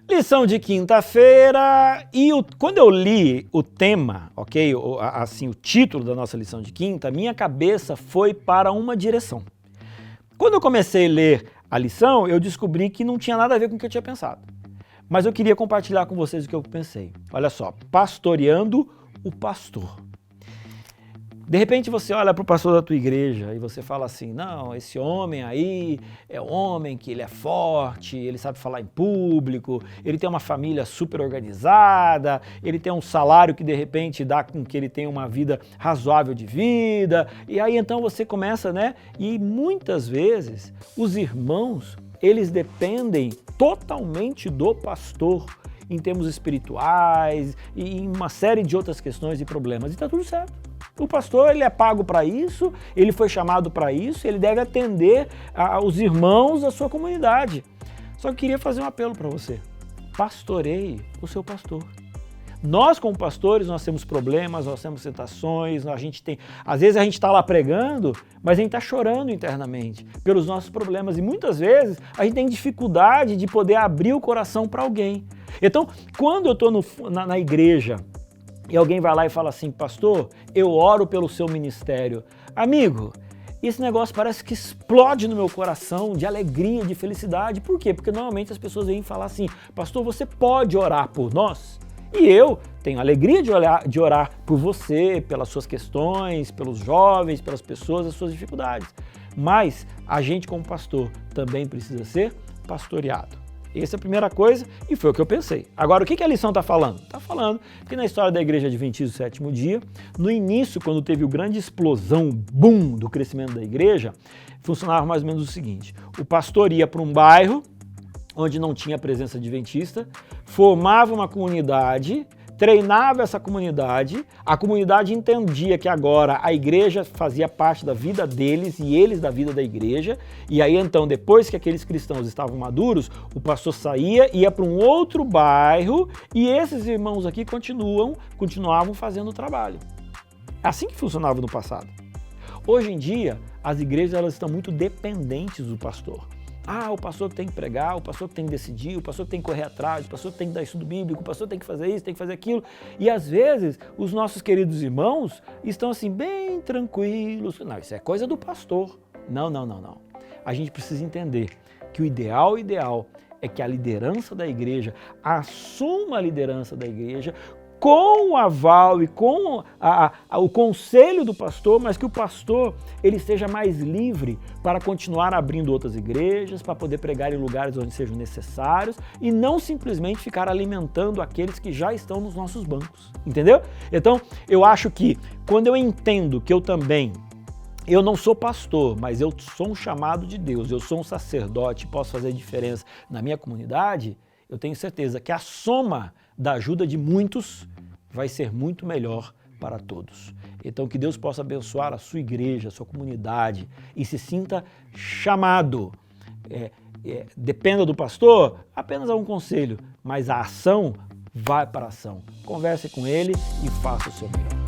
Lição de quinta-feira, e quando eu li o tema, ok, assim, o título da nossa lição de quinta, minha cabeça foi para uma direção. Quando eu comecei a ler a lição, eu descobri que não tinha nada a ver com o que eu tinha pensado. Mas eu queria compartilhar com vocês o que eu pensei. Olha só, pastoreando o pastor. De repente você olha para o pastor da tua igreja e você fala assim, não, esse homem aí é um homem que ele é forte, ele sabe falar em público, ele tem uma família super organizada, ele tem um salário que de repente dá com que ele tenha uma vida razoável de vida, e aí então você começa, né? E muitas vezes os irmãos, eles dependem totalmente do pastor em termos espirituais e em uma série de outras questões e problemas, e está tudo certo. O pastor, ele é pago para isso, ele foi chamado para isso, ele deve atender os irmãos da sua comunidade. Só que eu queria fazer um apelo para você. Pastoreie o seu pastor. Nós, como pastores, nós temos problemas, nós temos tentações, às vezes a gente está lá pregando, mas a gente está chorando internamente pelos nossos problemas e muitas vezes a gente tem dificuldade de poder abrir o coração para alguém. Então, quando eu estou na igreja, e alguém vai lá e fala assim, pastor, eu oro pelo seu ministério. Amigo, esse negócio parece que explode no meu coração de alegria, de felicidade. Por quê? Porque normalmente as pessoas vêm falar assim, pastor, você pode orar por nós? E eu tenho alegria de orar por você, pelas suas questões, pelos jovens, pelas pessoas, as suas dificuldades. Mas a gente como pastor também precisa ser pastoreado. Essa é a primeira coisa e foi o que eu pensei. Agora, o que a lição está falando? Está falando que na história da Igreja Adventista do Sétimo Dia, no início, quando teve o grande explosão, boom, do crescimento da igreja, funcionava mais ou menos o seguinte. O pastor ia para um bairro onde não tinha presença adventista, formava uma comunidade, treinava essa comunidade, a comunidade entendia que agora a igreja fazia parte da vida deles e eles da vida da igreja, e aí então depois que aqueles cristãos estavam maduros, o pastor saía, ia para um outro bairro e esses irmãos aqui continuavam fazendo o trabalho. É assim que funcionava no passado. Hoje em dia, as igrejas elas estão muito dependentes do pastor. Ah, o pastor que tem que pregar, o pastor que tem que decidir, o pastor que tem que correr atrás, o pastor que tem que dar estudo bíblico, o pastor tem que fazer isso, tem que fazer aquilo. E às vezes os nossos queridos irmãos estão assim bem tranquilos. Não, isso é coisa do pastor. Não. A gente precisa entender que o ideal é que a liderança da igreja assuma a liderança da igreja com o aval e com o conselho do pastor, mas que o pastor ele esteja mais livre para continuar abrindo outras igrejas, para poder pregar em lugares onde sejam necessários e não simplesmente ficar alimentando aqueles que já estão nos nossos bancos, entendeu? Então, eu acho que quando eu entendo que eu não sou pastor, mas eu sou um chamado de Deus, eu sou um sacerdote, posso fazer diferença na minha comunidade, eu tenho certeza que a soma da ajuda de muitos vai ser muito melhor para todos. Então que Deus possa abençoar a sua igreja, a sua comunidade e se sinta chamado. Dependa do pastor, apenas um conselho, mas a ação vai para a ação. Converse com ele e faça o seu melhor.